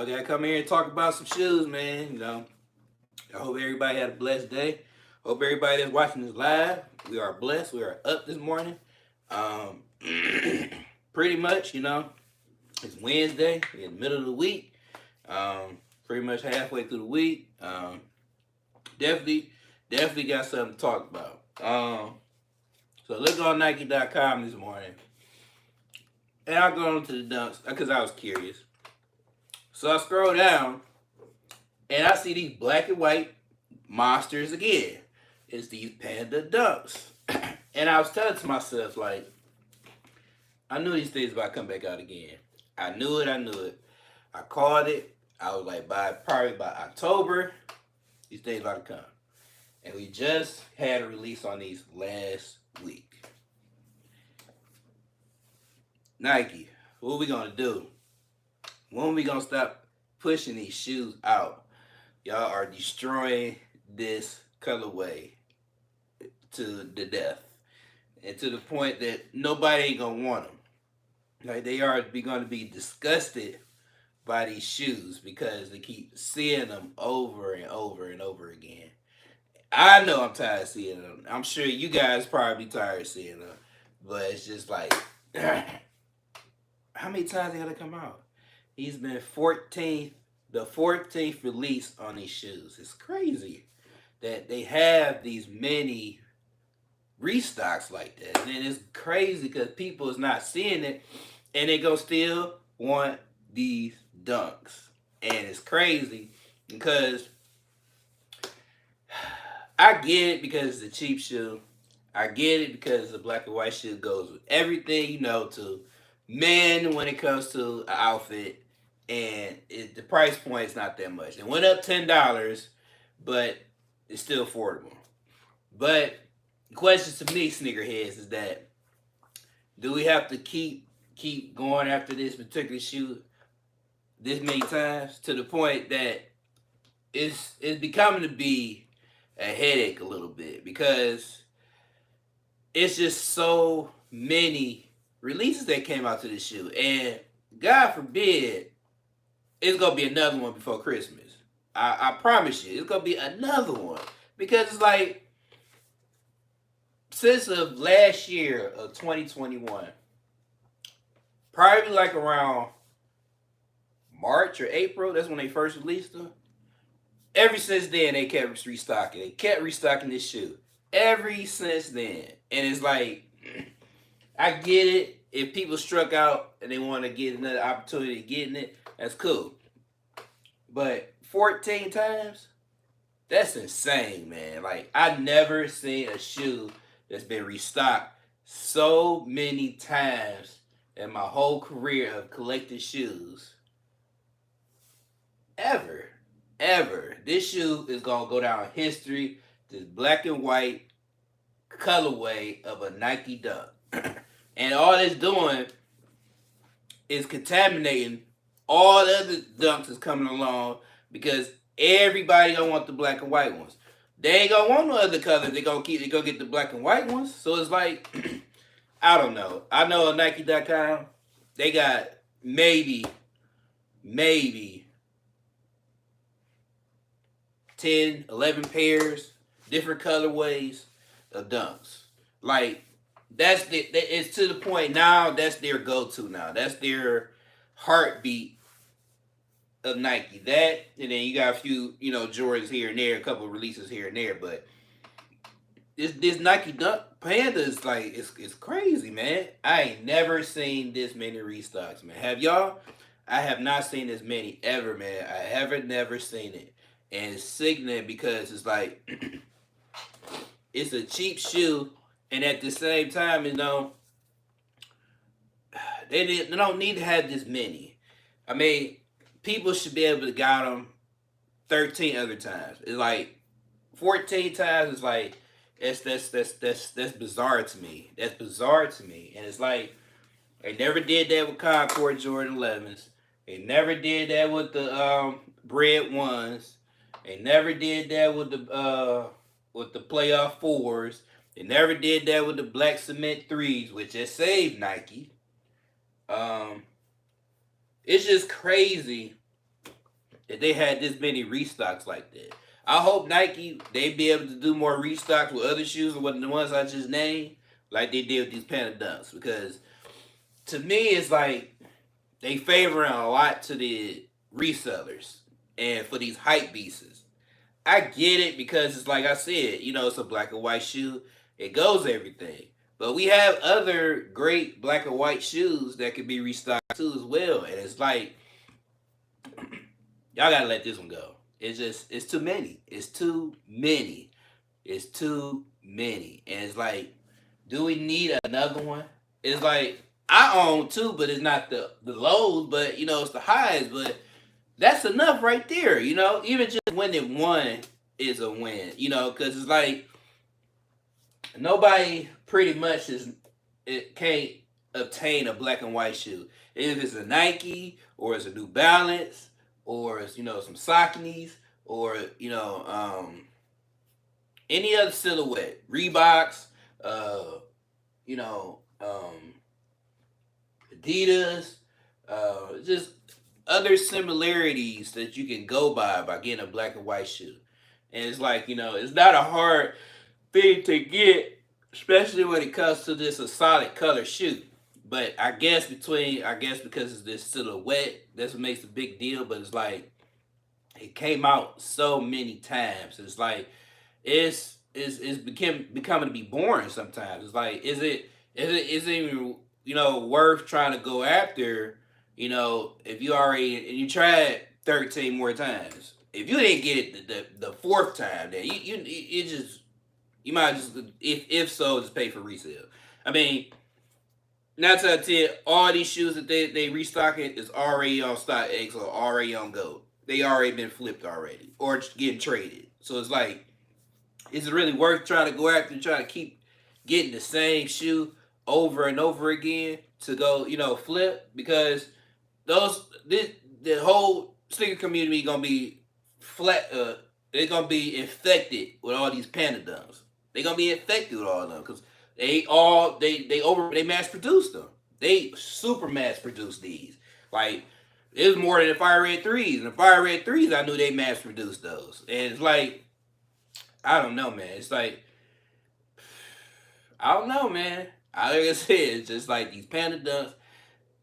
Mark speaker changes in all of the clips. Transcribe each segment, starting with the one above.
Speaker 1: I gotta come here and talk about some shoes, man. I hope everybody had a blessed day. Hope everybody that's watching this live, we are blessed. We are up this morning. Um, pretty much, it's Wednesday, in the middle of the week. Pretty much halfway through the week. Definitely, definitely got something to talk about. So look on Nike.com this morning, and I go into the dunks because I was curious. So I scroll down, and I see these black and white monsters again. It's these Panda dunks. And I was telling to myself, like, I knew these things about to come back out again. I knew it. I called it. I was like, probably by October, these things about to come. And we just had a release on these last week. Nike, what are we gonna do? When are we gonna stop pushing these shoes out? Y'all are destroying this colorway to the death, and to the point that nobody ain't gonna want them. Like, they are gonna be disgusted by these shoes because they keep seeing them over and over and over again. I know I'm tired of seeing them. I'm sure you guys probably tired of seeing them, but it's just like, how many times they gotta come out? He's been 14th, the 14th release on these shoes. It's crazy that they have these many restocks like that. And it's crazy because people is not seeing it, and they go still want these dunks. And it's crazy because I get it because it's a cheap shoe. I get it because the black and white shoe goes with everything to men when it comes to an outfit, and the price point is not that much. It went up $10, but it's still affordable. But the question to me, sneakerheads, is that do we have to keep going after this particular shoe this many times to the point that it's becoming to be a headache a little bit, because it's just so many releases that came out to this shoe, and God forbid it's gonna be another one before Christmas. I promise you, it's gonna be another one, because it's like, since of last year of 2021, probably like around March or April, that's when they first released them. Ever since then, they kept restocking. They kept restocking this shoe. Ever since then. And it's like, I get it. If people struck out and they want to get another opportunity of getting it, that's cool. But 14 times? That's insane, man. Like, I've never seen a shoe that's been restocked so many times in my whole career of collecting shoes. Ever. This shoe is going to go down history. This black and white colorway of a Nike Dunk. And all it's doing is contaminating all the other dunks that's coming along, because everybody gonna want the black and white ones. They ain't gonna want no other colors. They gonna get the black and white ones. So it's like, I don't know. I know on Nike.com, they got maybe 10, 11 pairs, different colorways of dunks. Like, it's to the point now, that's their go-to now. That's their heartbeat of Nike. That, and then you got a few, Jordans here and there, a couple of releases here and there, but this Nike Dunk Panda is like, it's crazy, man. I ain't never seen this many restocks, man. Have y'all? I have not seen this many ever, man. I haven't never seen it. And it's sickening because it's like, it's a cheap shoe, and at the same time, they don't need to have this many. I mean, people should be able to got them 13 other times. It's like 14 times. It's like, that's bizarre to me. That's bizarre to me. And it's like, they never did that with Concord Jordan 11s. They never did that with the Bread 1s. They never did that with the playoff 4s. They never did that with the black cement 3s, which has saved Nike. It's just crazy that they had this many restocks like that. I hope Nike they be able to do more restocks with other shoes than the ones I just named, like they did with these Panda Dunks. Because to me, it's like they favoring a lot to the resellers and for these hype pieces. I get it because it's like I said, it's a black and white shoe. It goes everything. But we have other great black and white shoes that could be restocked too as well. And it's like y'all gotta let this one go. It's too many. It's too many. It's too many. And it's like, do we need another one? It's like I own two, but it's not the lows, but it's the highs, but that's enough right there, Even just winning one is a win, because it's like nobody pretty much it can't obtain a black and white shoe. If it's a Nike or it's a New Balance or it's some Saucony's or any other silhouette, Reeboks, you know, Adidas, just other similarities that you can go by getting a black and white shoe. And it's like, it's not a hard thing to get, especially when it comes to this a solid color shoe. But I guess because it's this silhouette, that's what makes a big deal. But it's like it came out so many times. It's like it's becoming to be boring sometimes. It's like is it even worth trying to go after, if you already and you tried 13 more times. If you didn't get it the fourth time, then you might just if so just pay for resale. I mean, 9 out of 10, all these shoes that they restocking is already on StockX or already on Go. They already been flipped already or just getting traded. So it's like, is it really worth trying to go after and try to keep getting the same shoe over and over again to go, flip? Because the whole sneaker community gonna be flat. They're gonna be infected with all these Panda Dunks. They're gonna be infected with all of them because they mass produced them. They super mass produced these. Like it was more than the Fire Red 3s. And the Fire Red 3s, I knew they mass produced those. And it's like, I don't know, man. It's like, I don't know, man. Like I said, it's just like these Panda Dunks.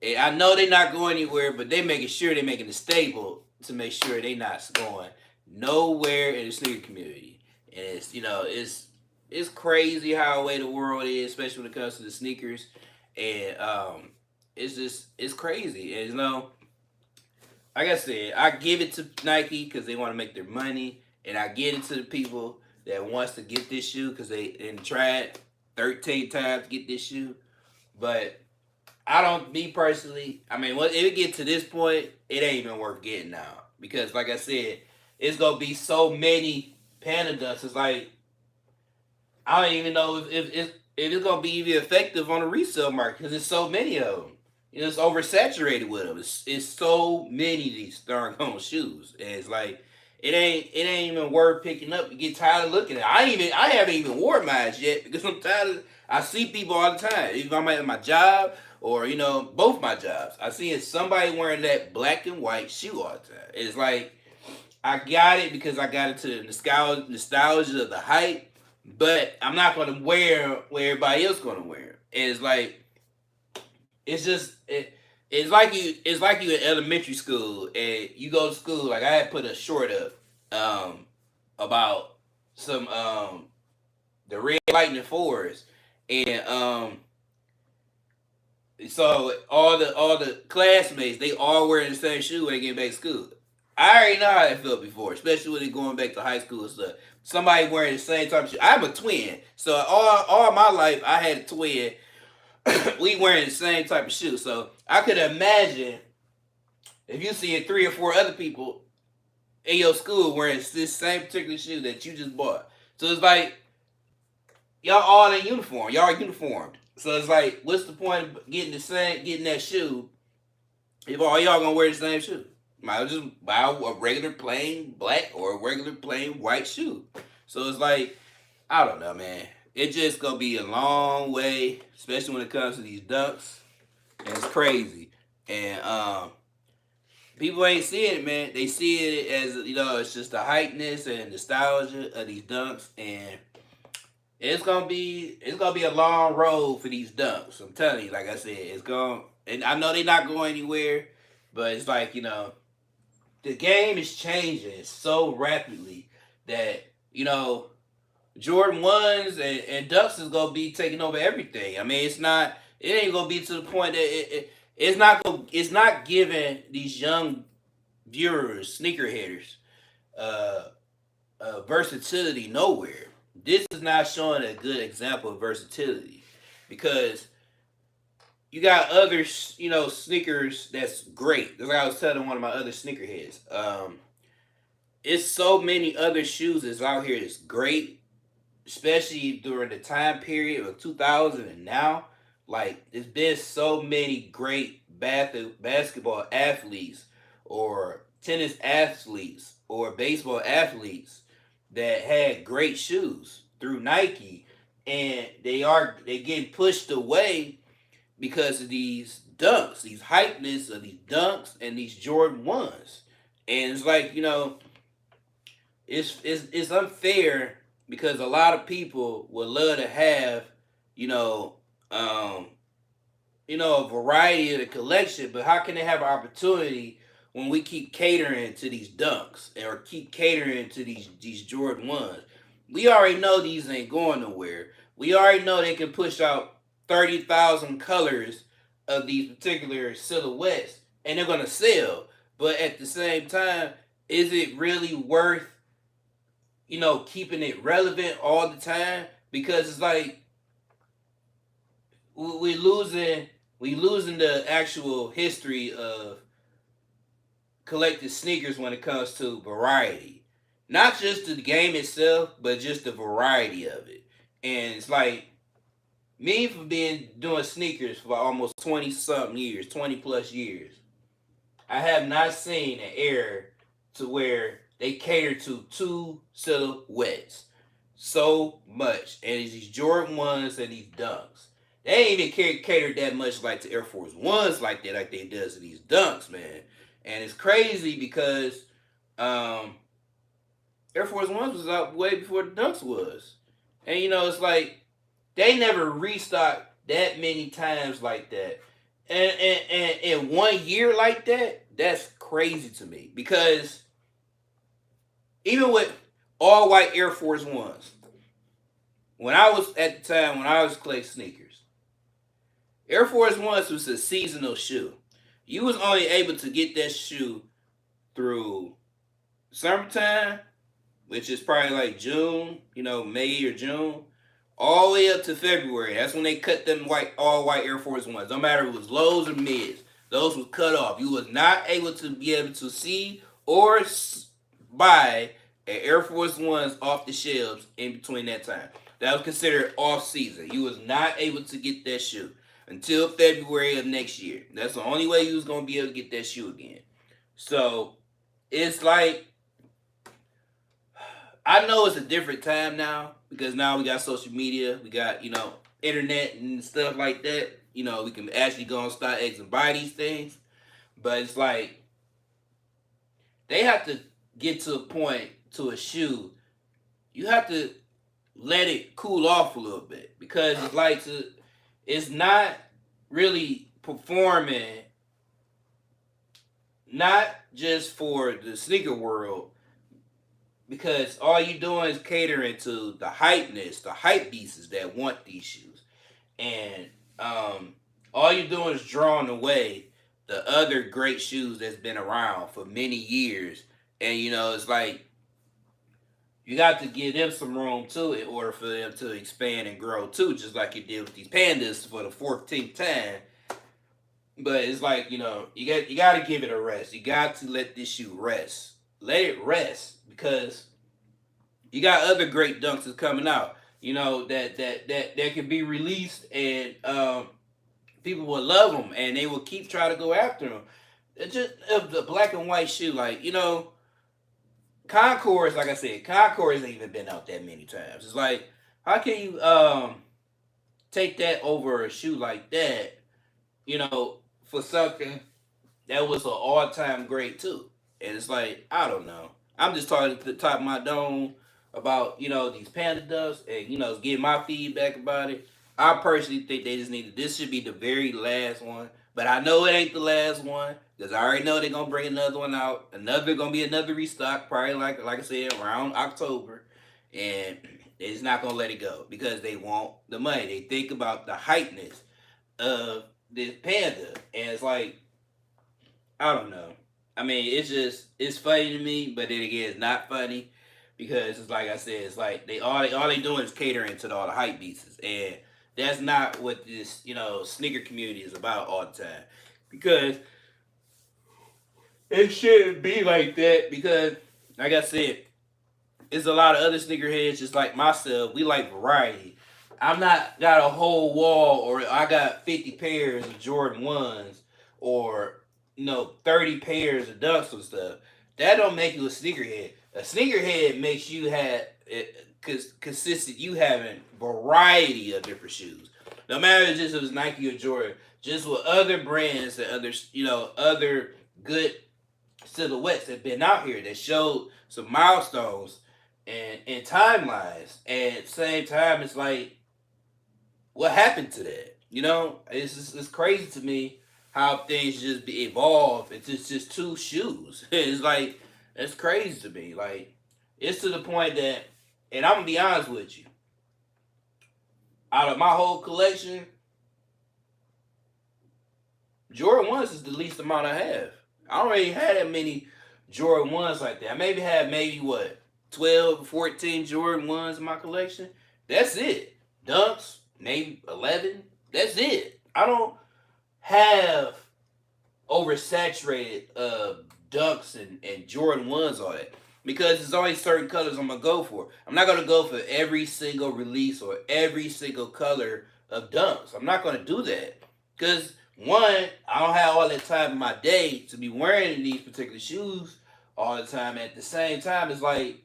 Speaker 1: And I know they're not going anywhere, but they making sure they're making it stable to make sure they not going nowhere in the sneaker community. And it's crazy how the way the world is, especially when it comes to the sneakers. And it's crazy. And like I said, I give it to Nike because they want to make their money, and I give it to the people that wants to get this shoe because they tried 13 times to get this shoe. But me personally, I mean, if it get to this point, it ain't even worth getting now. Because like I said, it's going to be so many Panda Dunks. It's like, I don't even know if it's going to be even effective on the resale market because there's so many of them. It's oversaturated with them. It's so many of these darn shoes. And it's like, it ain't even worth picking up. You get tired of looking at it. I haven't even worn mine yet because I'm tired of. I see people all the time. Even I'm at my job or both my jobs. I see somebody wearing that black and white shoe all the time. It's like I got it because I got into the nostalgia of the hype, but I'm not gonna wear what everybody else gonna wear. And it's like it's like you in elementary school and you go to school. Like I had put a short up about some the Red Lightning fours, and so all the classmates they all wearing the same shoe when they get back to school. I already know how that felt before, especially when they going back to high school and stuff. Somebody wearing the same type of shoe. I'm a twin, so all my life I had a twin. We wearing the same type of shoe, so I could imagine if you see 3 or 4 other people in your school wearing this same particular shoe that you just bought. So it's like y'all all in uniform. Y'all are uniformed. So it's like, what's the point of getting that shoe if all y'all gonna wear the same shoe? Might as well just buy a regular plain black or a regular plain white shoe. So it's like, I don't know, man. It's just gonna be a long way, especially when it comes to these dunks. And it's crazy. And People ain't seeing it, man. They see it as, it's just the hypeness and nostalgia of these dunks, and it's gonna be a long road for these dunks. I'm telling you, like I said, it's going, and I know they're not going anywhere, but it's like, the game is changing so rapidly that, Jordan ones and Ducks is gonna be taking over everything. I mean, it ain't gonna be to the point that it's not giving these young viewers, sneakerheaders, uh, versatility nowhere. This is not showing a good example of versatility because you got other, sneakers that's great. That's like I was telling one of my other sneakerheads. It's so many other shoes that's out here that's great, especially during the time period of 2000 and now. Like, there's been so many great basketball athletes or tennis athletes or baseball athletes that had great shoes through Nike, and they getting pushed away because of these dunks, these hypeness of these dunks and these Jordan ones. And it's like, it's unfair because a lot of people would love to have, you know, um, a variety of the collection, but how can they have an opportunity when we keep catering to these dunks or keep catering to these Jordan ones? We already know these ain't going nowhere. We already know they can push out 30,000 colors of these particular silhouettes and they're gonna sell. But at the same time, is it really worth, keeping it relevant all the time? Because it's like we losing the actual history of collecting sneakers when it comes to variety. Not just the game itself, but just the variety of it. And it's like me for being doing sneakers for almost 20 something years, 20 plus years. I have not seen an era to where they cater to two silhouettes so much. And it's these Jordan ones and these dunks. They ain't even cater that much like to Air Force Ones like they does to these dunks, man. And it's crazy because um, Air Force Ones was out way before the dunks was. And it's like they never restocked that many times like that. And in 1 year like that, that's crazy to me. Because even with all white Air Force Ones, when I was at the time when I was collecting sneakers, Air Force Ones was a seasonal shoe. You was only able to get that shoe through summertime, which is probably like June, May or June, all the way up to February. That's when they cut them all white Air Force Ones. No matter if it was lows or mids, those was cut off. You was not able to be able to see or buy an Air Force Ones off the shelves in between that time. That was considered off season. You was not able to get that shoe until February of next year. That's the only way you was gonna be able to get that shoe again. So it's like, I know it's a different time now because now we got social media, we got, internet and stuff like that. We can actually go on StockX and buy these things. But it's like they have to get to a point to a shoe. You have to let it cool off a little bit because it's not really performing, not just for the sneaker world, because all you doing is catering to the hypeness, the hype beasts that want these shoes, and all you doing is drawing away the other great shoes that's been around for many years, and it's like you got to give them some room too in order for them to expand and grow too, just like you did with these pandas for the 14th time. But it's like you got to give it a rest. You got to let this shoe rest. Let it rest because you got other great dunks that's coming out. That can be released and people will love them and they will keep trying to go after them. It's just the black and white shoe, like Concords. Like I said, Concords ain't even been out that many times. It's like, how can you take that over a shoe like that? For something that was an all-time great too. And it's like, I don't know. I'm just talking to the top of my dome about, these Panda ducks and, getting my feedback about it. I personally think they just need this should be the very last one. But I know it ain't the last one because I already know they're gonna bring another one out. Another gonna be another restock, probably like I said, around October. And they're just not gonna let it go because they want the money. They think about the hypeness of this panda. And it's like, I don't know. I mean, it's funny to me, but then again, it's not funny because it's like I said, it's like they doing is catering to all the hype beasts, and that's not what this sneaker community is about all the time. Because it shouldn't be like that. Because like I said, it's a lot of other sneakerheads just like myself. We like variety. I'm not got a whole wall or I got 50 pairs of Jordan 1s or 30 pairs of Dunks and stuff. That don't make you a sneakerhead. A sneakerhead makes you have consistent you having variety of different shoes. No matter if it was Nike or Jordan, just with other brands and other good silhouettes that been out here that showed some milestones and timelines. And at the same time, it's like, what happened to that? It's crazy to me how things just be evolve. It's just two shoes. It's like it's crazy to me. Like it's to the point that, and I'm gonna be honest with you, out of my whole collection, Jordan ones is the least amount I have. I don't really have that many Jordan ones like that. I maybe what 12, 14 Jordan ones in my collection. That's it. Dunks, maybe 11. That's it. I don't have oversaturated Dunks and Jordan ones on it because there's only certain colors I'm gonna go for. I'm not gonna go for every single release or every single color of Dunks. I'm not gonna do that because one, I don't have all that time in my day to be wearing these particular shoes all the time. At the same time, it's like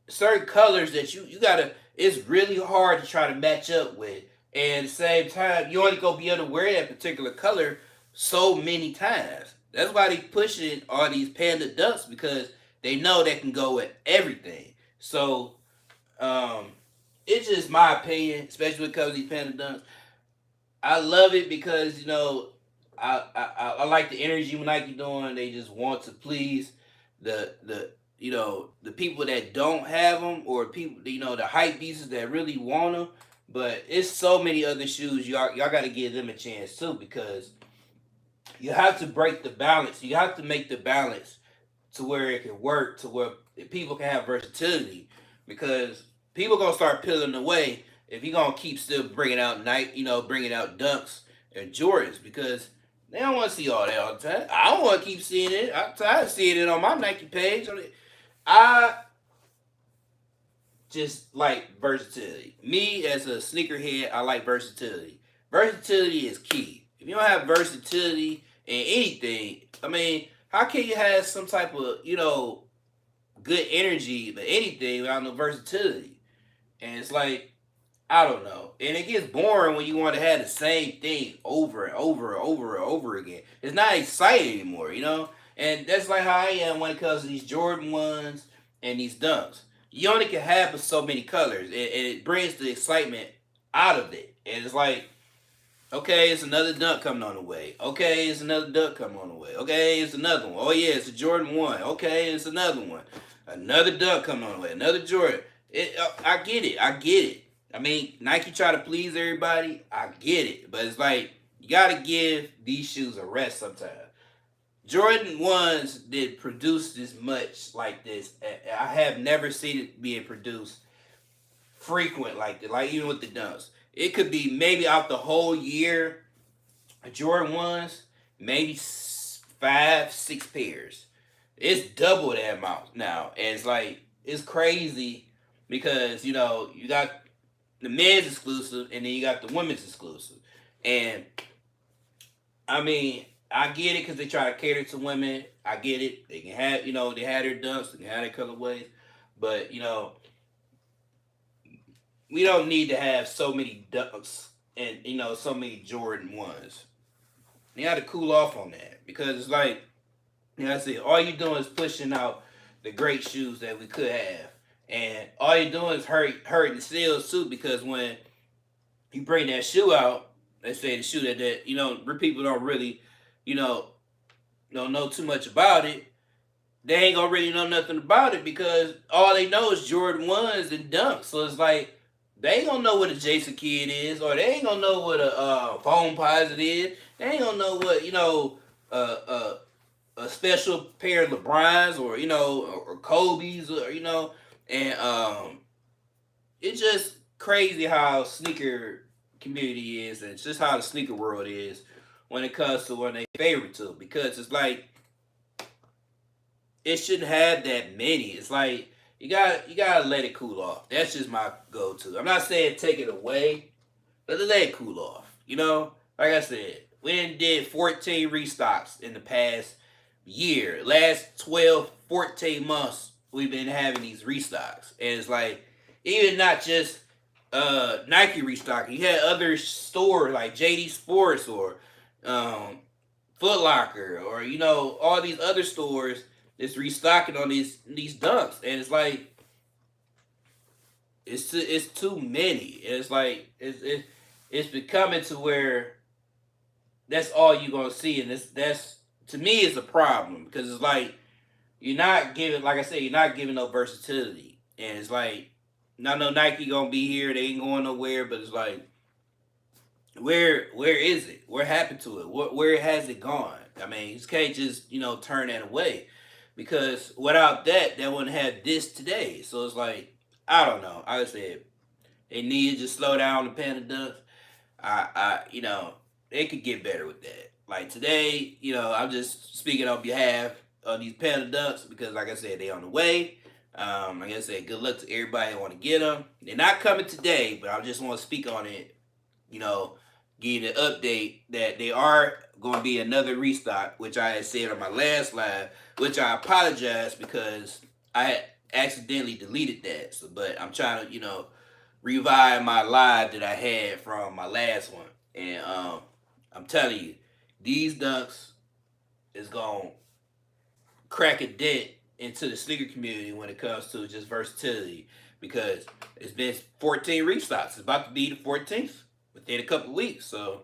Speaker 1: certain colors that you gotta. It's really hard to try to match up with, and at the same time, you only gonna be able to wear that particular color so many times. That's why they pushing all these panda ducks because they know they can go with everything. So, um, it's just my opinion, especially when it comes to these panda ducks. I love it because I like the energy Nike doing. They just want to please the people that don't have them or people the hype beasts that really want them. But it's so many other shoes y'all got to give them a chance too because you have to break the balance. You have to make the balance to where it can work to where people can have versatility because people gonna start peeling away if you gonna keep still bringing out bringing out Dunks and Jordans because they don't want to see all that all the time. I don't want to keep seeing it. I'm tired of seeing it on my Nike page. I just like versatility. Me as a sneakerhead, I like versatility. Versatility is key. If you don't have versatility in anything, I mean, how can you have some type of good energy but anything without no versatility? And it's like I don't know. And it gets boring when you want to have the same thing over and over and over and over again. It's not exciting anymore. And that's like how I am when it comes to these Jordan ones and these dunks. You only can have so many colors, and it brings the excitement out of it. And it's like, okay, it's another dunk coming on the way. Okay, it's another dunk coming on the way. Okay, it's another one. Oh yeah, it's a Jordan 1. Okay, it's another one. Another dunk coming on the way. Another Jordan. I get it. I get it. I mean, Nike try to please everybody. I get it. But it's like, you got to give these shoes a rest sometimes. Jordan 1s did produce this much like this. I have never seen it being produced frequent like that. Like even with the dunks. It could be maybe out the whole year, Jordan 1s, maybe 5, 6 pairs. It's double that amount now. And it's like, it's crazy because, you got the men's exclusive and then you got the women's exclusive. And I mean, I get it because they try to cater to women. I get it. They can have, they had their dunks, they can have their colorways. But, we don't need to have so many dunks and, so many Jordan 1s. They got to cool off on that because it's like, I said, all you doing is pushing out the great shoes that we could have, and all you're doing is hurting the sales too. Because when you bring that shoe out, they say the shoe that people don't really, you know, don't know too much about it. They ain't gonna really know nothing about it because all they know is Jordan ones and dunks. So it's like they ain't gonna know what a Jason Kidd is, or they ain't gonna know what a foam posit is. They ain't gonna know what a special pair of LeBrons or or Kobe's or and it's just crazy how sneaker community is and it's just how the sneaker world is when it comes to when they favorite to because it's like it shouldn't have that many. It's like you gotta let it cool off. That's just my go to. I'm not saying take it away, but let it cool off. Like I said, we did 14 restocks in the past year. Last 12, 14 months, we've been having these restocks. And it's like, even not just Nike restocking. You had other stores like JD Sports or Foot Locker or, all these other stores that's restocking on these dunks. And it's like, it's too many. And it's like, it's becoming to where that's all you're gonna see, and that's to me is a problem because it's like you're not giving, like I said, you're not giving no versatility, and it's like not no Nike gonna be here, they ain't going nowhere, but it's like where is it? What happened to it? Where has it gone? I mean, you can't just turn that away because without that, they wouldn't have this today. So it's like I don't know. I said they need to just slow down the Panda Dunks. They could get better with that. Like today, I'm just speaking on behalf of these Panda Ducks because, like I said, they on the way. Like I said, good luck to everybody that want to get them. They're not coming today, but I just want to speak on it. Give you the update that they are going to be another restock, which I had said on my last live, which I apologize because I had accidentally deleted that. So, but I'm trying to, revive my live that I had from my last one. And I'm telling you, these dunks is going to crack a dent into the sneaker community when it comes to just versatility because it's been 14 restocks. It's about to be the 14th within a couple weeks. So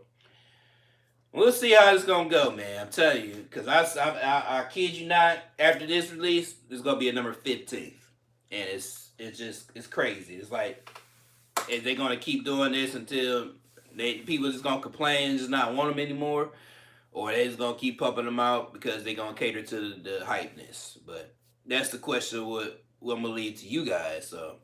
Speaker 1: we'll see how it's going to go, man. I'm telling you, because I kid you not, after this release, there's going to be a number 15th. And it's crazy. It's like, is they going to keep doing this until people just gonna complain and just not want them anymore, or they just gonna keep pumping them out because they gonna cater to the hypeness? But that's the question. What I'm gonna leave to you guys. So,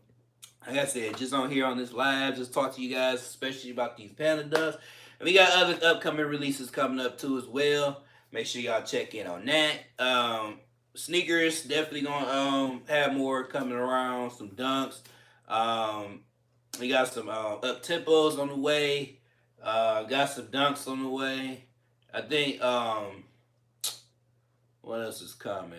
Speaker 1: like I said, just on here on this live, just talk to you guys, especially about these Panda Ducks. And we got other upcoming releases coming up too as well. Make sure y'all check in on that. Sneakers definitely gonna have more coming around. Some dunks. We got some up tempos on the way. Got some dunks on the way. I think what else is coming?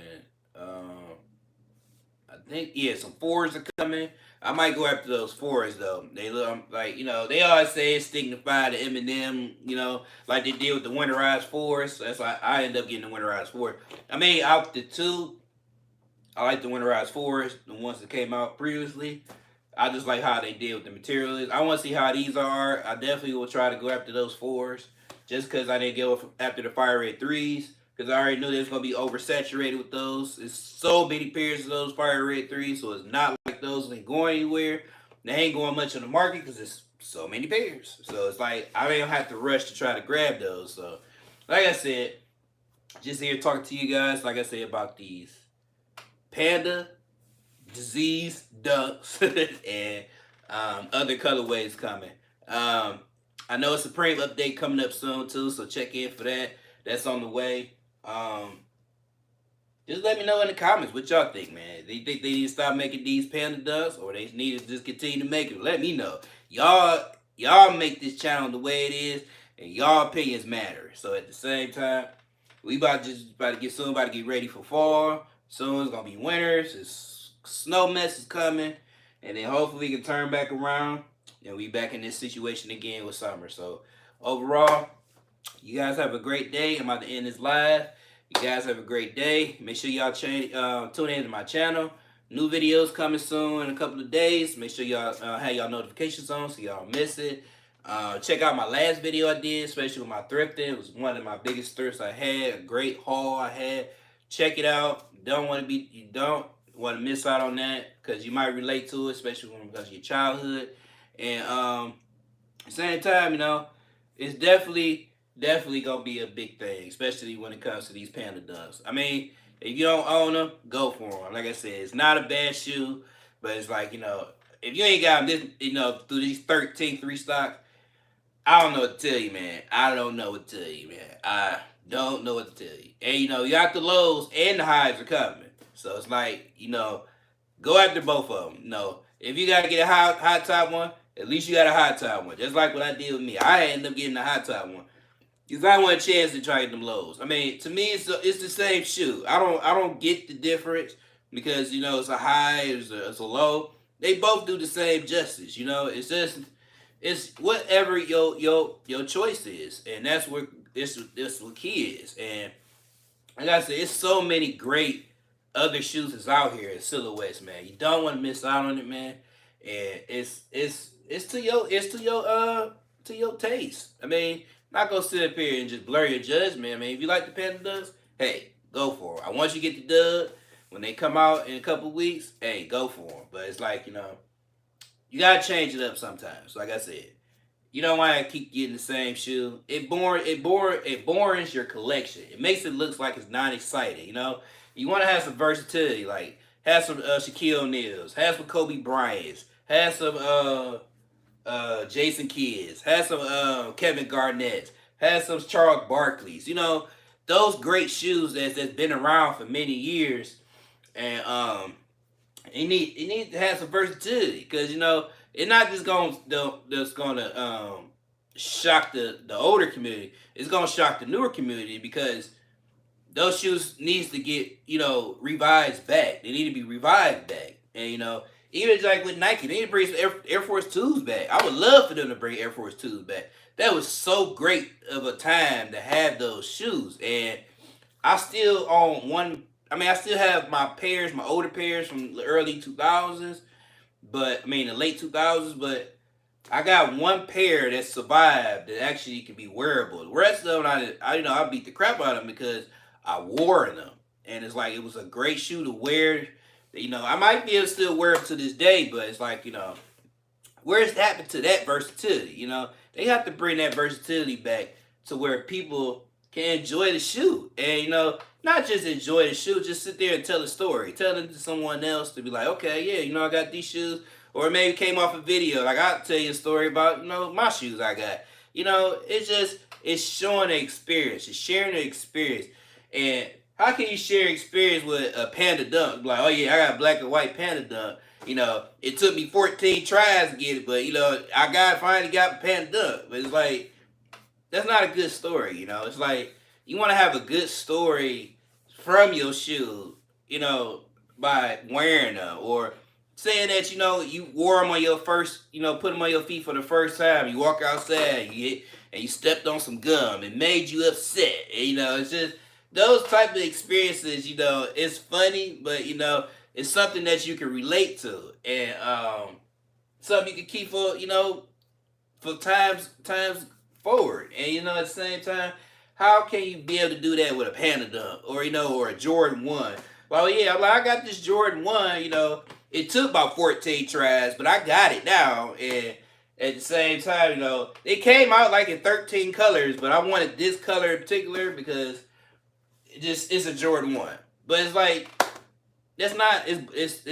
Speaker 1: I think some fours are coming. I might go after those fours though. They look like they always say it's dignified to Eminem. Like they did with the winterized fours. So that's why I end up getting the winterized fours. I mean, out the two, I like the winterized fours, the ones that came out previously. I just like how they did with the materials. I want to see how these are. I definitely will try to go after those fours. Just because I didn't go after the Fire Red 3s. Because I already knew they was going to be oversaturated with those. There's so many pairs of those Fire Red 3s. So it's not like those ain't going anywhere. They ain't going much on the market because there's so many pairs. So it's like I don't have to rush to try to grab those. So like I said, just here talking to you guys, like I said, about these Panda disease ducks and other colorways coming. I know a Supreme update coming up soon too, so check in for that. That's on the way. Just let me know in the comments what y'all think, man. Do you think they need to stop making these Panda ducks, or they need to just continue to make it? Let me know. Y'all make this channel the way it is, and y'all opinions matter. So at the same time, we about to get ready for fall. Soon it's gonna be winter. It's snow mess is coming, and then hopefully we can turn back around and we back in this situation again with summer. So overall, You guys have a great day. I'm about to end this live. You guys have a great day. Make sure y'all tune in to my channel. New videos coming soon in a couple of days. Make sure y'all have y'all notifications on so y'all don't miss it. Check out my last video I did, especially with my thrifting. It was one of my biggest thrifts I had. A great haul I had. Check it out. You don't want to miss out on that because you might relate to it, especially because of your childhood. And at the same time, it's definitely gonna be a big thing, especially when it comes to these Panda dunks. I mean, if you don't own them, go for them. Like I said, it's not a bad shoe, but it's like, if you ain't got them, through these 13 restocks, I don't know what to tell you, man. I don't know what to tell you, man. I don't know what to tell you. And you got the lows and the highs are coming, so it's like, go after both of them. If you gotta get a high top one, at least you got a high top one. Just like what I did with me, I ended up getting a high top one. Because I want a chance to try them lows. I mean, to me, it's the same shoe. I don't get the difference because it's a high, it's a low. They both do the same justice. It's whatever your choice is, and that's what what key is. And like I said, it's so many great other shoes that's out here in silhouettes, man. You don't want to miss out on it, man. And it's to your taste. I mean, not gonna sit up here and just blur your judgment. I mean, if you like the Panda Duds, hey, go for it. I want you to get the dub when they come out in a couple weeks. Hey, go for them. But it's like you gotta change it up sometimes. Like I said, you don't want to keep getting the same shoe. It borings your collection. It makes it look like it's not exciting. You want to have some versatility, like have some Shaquille O'Neal's, have some Kobe Bryant's, have some Jason Kidd's, have some Kevin Garnett's, have some Charles Barkley's. Those great shoes that's been around for many years, and you need to have some versatility because it's not just gonna shock the older community. It's gonna shock the newer community because those shoes needs to get revised back. They need to be revived back, and even like with Nike, they need to bring some Air Force 2s back. I would love for them to bring Air Force 2s back. That was so great of a time to have those shoes, and I still own one. I mean, I still have my older pairs from the early 2000s, the late 2000s, but I got one pair that survived that actually can be wearable. The rest of them, I beat the crap out of them because I wore them, and it's like it was a great shoe to wear. I might be able to still wear them to this day, but it's like where's happened to that versatility? They have to bring that versatility back to where people can enjoy the shoe, and not just enjoy the shoe, just sit there and tell a story, tell it to someone else to be like, okay, yeah, I got these shoes. Or maybe it came off a video. Like I'll tell you a story about, my shoes I got. It's showing the experience. It's sharing the experience. And how can you share experience with a Panda Dunk? Like, oh yeah, I got a black and white Panda Dunk. It took me 14 tries to get it, but I finally got Panda Dunk. But it's like, that's not a good story, It's like, you want to have a good story from your shoe, by wearing them or saying that you wore them on your first, put them on your feet for the first time. You walk outside, and you stepped on some gum. It made you upset. And, it's just those type of experiences. It's funny, but it's something that you can relate to, and something you can keep for times forward. And at the same time, how can you be able to do that with a Panda Dunk or or a Jordan 1? Well, yeah, I got this Jordan 1. It took about 14 tries, but I got it now. And at the same time, it came out like in 13 colors, but I wanted this color in particular because it's a Jordan 1. But it's like, it's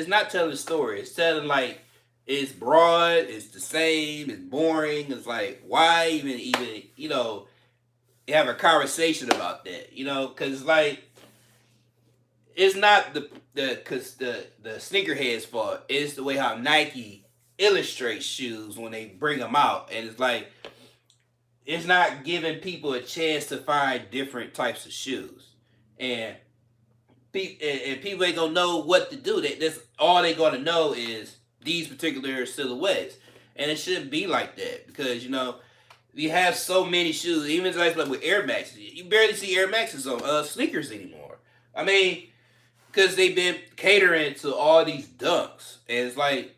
Speaker 1: not telling the story. It's telling like, it's broad, it's the same, it's boring. It's like, why even have a conversation about that? Because it's like, it's not the sneakerhead's fault. It's the way how Nike illustrates shoes when they bring them out, and it's like it's not giving people a chance to find different types of shoes, and people ain't gonna know what to do. That's all they gonna know is these particular silhouettes, and it shouldn't be like that because we have so many shoes, even like with Air Maxes. You barely see Air Maxes on sneakers anymore. I mean, because they've been catering to all these dunks, and it's like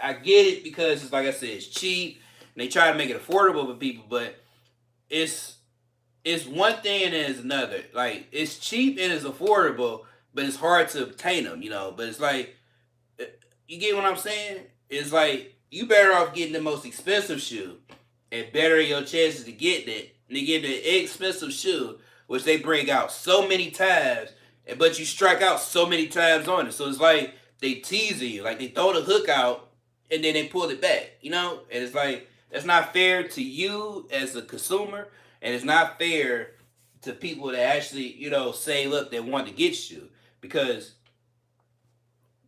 Speaker 1: I get it because it's like I said, it's cheap. And they try to make it affordable for people, but it's it's one thing and it's another. Like it's cheap and it's affordable, but it's hard to obtain them, you know. But it's like you get what I'm saying? It's like you better off getting the most expensive shoe and better your chances to get it. And they get the expensive shoe, which they bring out so many times, but you strike out so many times on it. So it's like they teasing you, like they throw the hook out and then they pull it back, you know. And it's like that's not fair to you as a consumer, and it's not fair to people that actually, you know, say, look, they want to get you because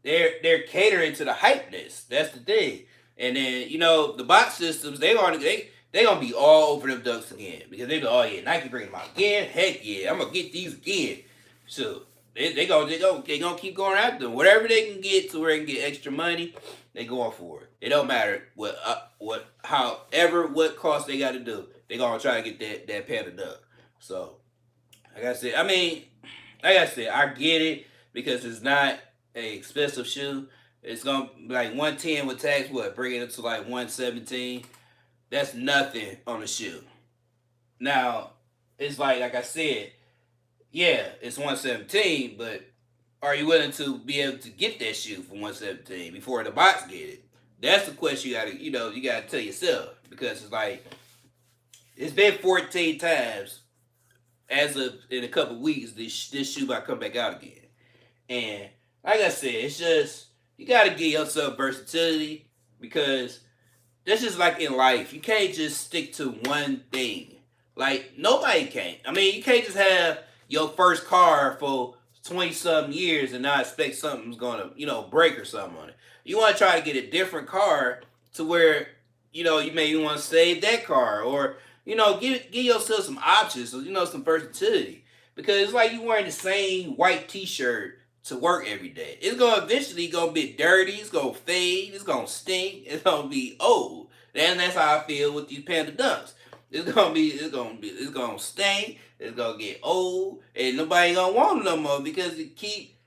Speaker 1: they're catering to the hypeness. That's the thing. And then you know the box systems they gonna be all over them ducks again because they be oh yeah Nike bringing them out again. Heck yeah, I'm gonna get these again. So they gonna keep going after them. Whatever they can get to where they can get extra money, they going for it. It don't matter what cost they got to do. They gonna try to get that Panda duck. So like I said, I mean, like I said, I get it because it's not a expensive shoe. It's gonna be like 110 with tax. What bringing it to like 117? That's nothing on the shoe. Now it's like I said, yeah, it's 117, but are you willing to be able to get that shoe for 117 before the box get it? That's the question you gotta tell yourself because it's like it's been 14 times as of in a couple weeks. This shoe might come back out again, and like I said, it's just you gotta give yourself versatility because that's just like in life. You can't just stick to one thing. Like nobody can. I mean, you can't just have your first car for 20 something years and not expect something's gonna, you know, break or something on it. You wanna try to get a different car to where, you know, you maybe wanna save that car or, you know, give yourself some options, so you know, some versatility. Because it's like you wearing the same white t-shirt to work every day. It's gonna eventually gonna be dirty, it's gonna fade, it's gonna stink, it's gonna be old. And that's how I feel with these Panda Dunks. It's gonna stink, it's gonna get old, and nobody gonna want them no more because you keep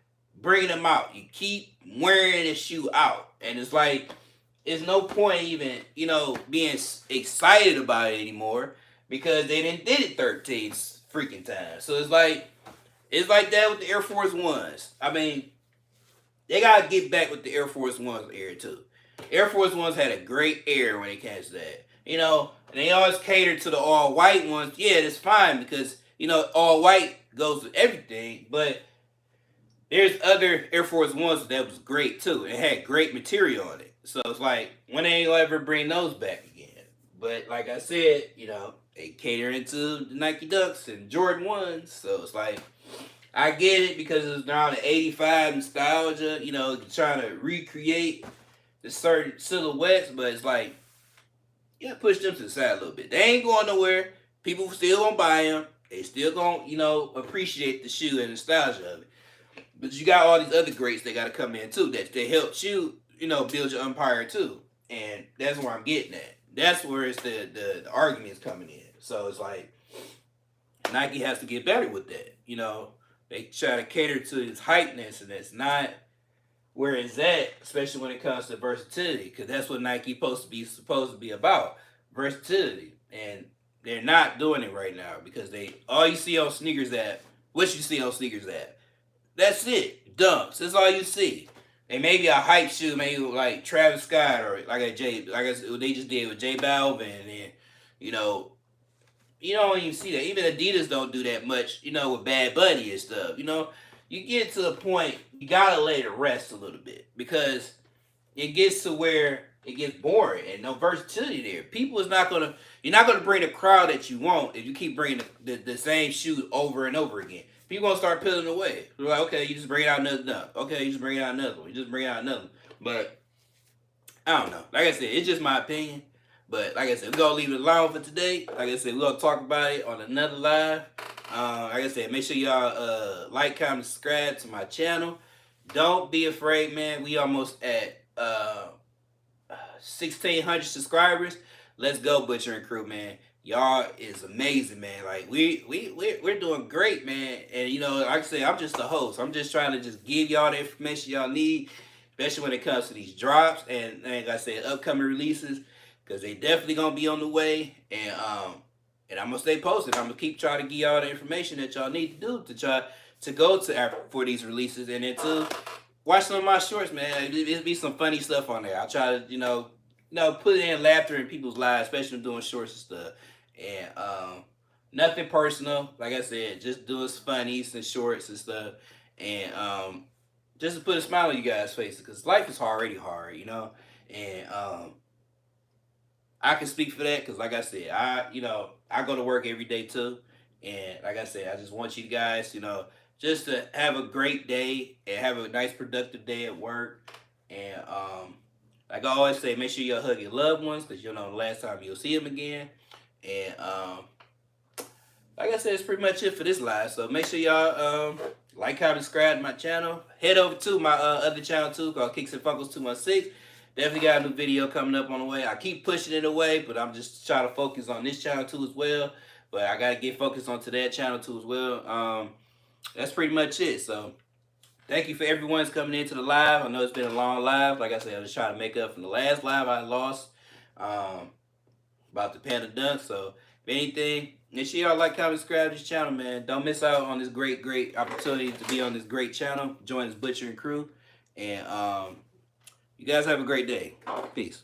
Speaker 1: bringing them out. You keep wearing the shoe out, and it's like it's no point even being excited about it anymore because they didn't did it 13 freaking times. So it's like that with the Air Force Ones. I mean, they gotta get back with the Air Force Ones era too. Air Force Ones had a great air when it came to that. And they always cater to the all white ones. Yeah, that's fine because all white goes with everything. But there's other Air Force Ones that was great too. It had great material on it. So it's like when they ain't gonna ever bring those back again. But like I said, they cater into the Nike Ducks and Jordan ones. So it's like I get it because it's around the 85 nostalgia, trying to recreate the certain silhouettes, but it's like, yeah, push them to the side a little bit. They ain't going nowhere. People still gonna buy them. They still gonna, appreciate the shoe and the nostalgia of it. But you got all these other greats that gotta come in too, that they help you, build your empire too. And that's where I'm getting at. That's where it's the argument is coming in. So it's like Nike has to get better with that. They try to cater to its hypeness, and it's not where it's at, especially when it comes to versatility, because that's what Nike supposed to be about, versatility, and they're not doing it right now because all you see on sneakers app, what you see on sneakers app, that's it, dunks. That's all you see. And maybe a hype shoe, maybe like Travis Scott or like they just did with J Balvin, and then you don't even see that. Even Adidas don't do that much, with Bad Bunny and stuff. You get to a point, you gotta let it rest a little bit because it gets to where it gets boring and no versatility there. You're not gonna bring the crowd that you want if you keep bringing the same shoe over and over again. People gonna start peeling away. They're like, okay, you just bring out another dunk. Okay, you just bring out another one. You just bring out another one. But I don't know. Like I said, it's just my opinion. But like I said, we're going to leave it alone for today. Like I said, we're going to talk about it on another live. Like I said, make sure y'all like, comment, subscribe to my channel. Don't be afraid, man. We almost at 1,600 subscribers. let's go, Butcher and Crew, man. Y'all is amazing, man. Like we're doing great, man. And you know, like I say, I'm just the host. I'm just trying to just give y'all the information y'all need, especially when it comes to these drops and like I said, upcoming releases, because they definitely gonna be on the way. And I'm gonna stay posted. I'm gonna keep trying to give y'all the information that y'all need to do to try to go to for these releases, and then to watch some of my shorts, man. It'll be some funny stuff on there. I try to, put in laughter in people's lives, especially when doing shorts and stuff. And nothing personal. Like I said, just doing funnies and shorts and stuff. And just to put a smile on you guys' faces, because life is already hard, And I can speak for that because, like I said, I go to work every day too, and like I said, I just want you guys, just to have a great day and have a nice, productive day at work. And like I always say, make sure you hug your loved ones because you know the last time you'll see them again. And like I said, it's pretty much it for this live. So make sure y'all like, comment, subscribe to my channel. Head over to my other channel too called Kicks and Funkles 216. Definitely got a new video coming up on the way. I keep pushing it away, but I'm just trying to focus on this channel too as well. But I gotta get focused onto that channel too as well. That's pretty much it. So thank you for everyone's coming into the live. I know it's been a long live. Like I said, I was trying to make up from the last live I lost about the Panda dunk. So if anything, make sure y'all like, comment, subscribe to this channel, man. Don't miss out on this great opportunity to be on this great channel. Join this Butcher and Crew. And you guys have a great day. Peace.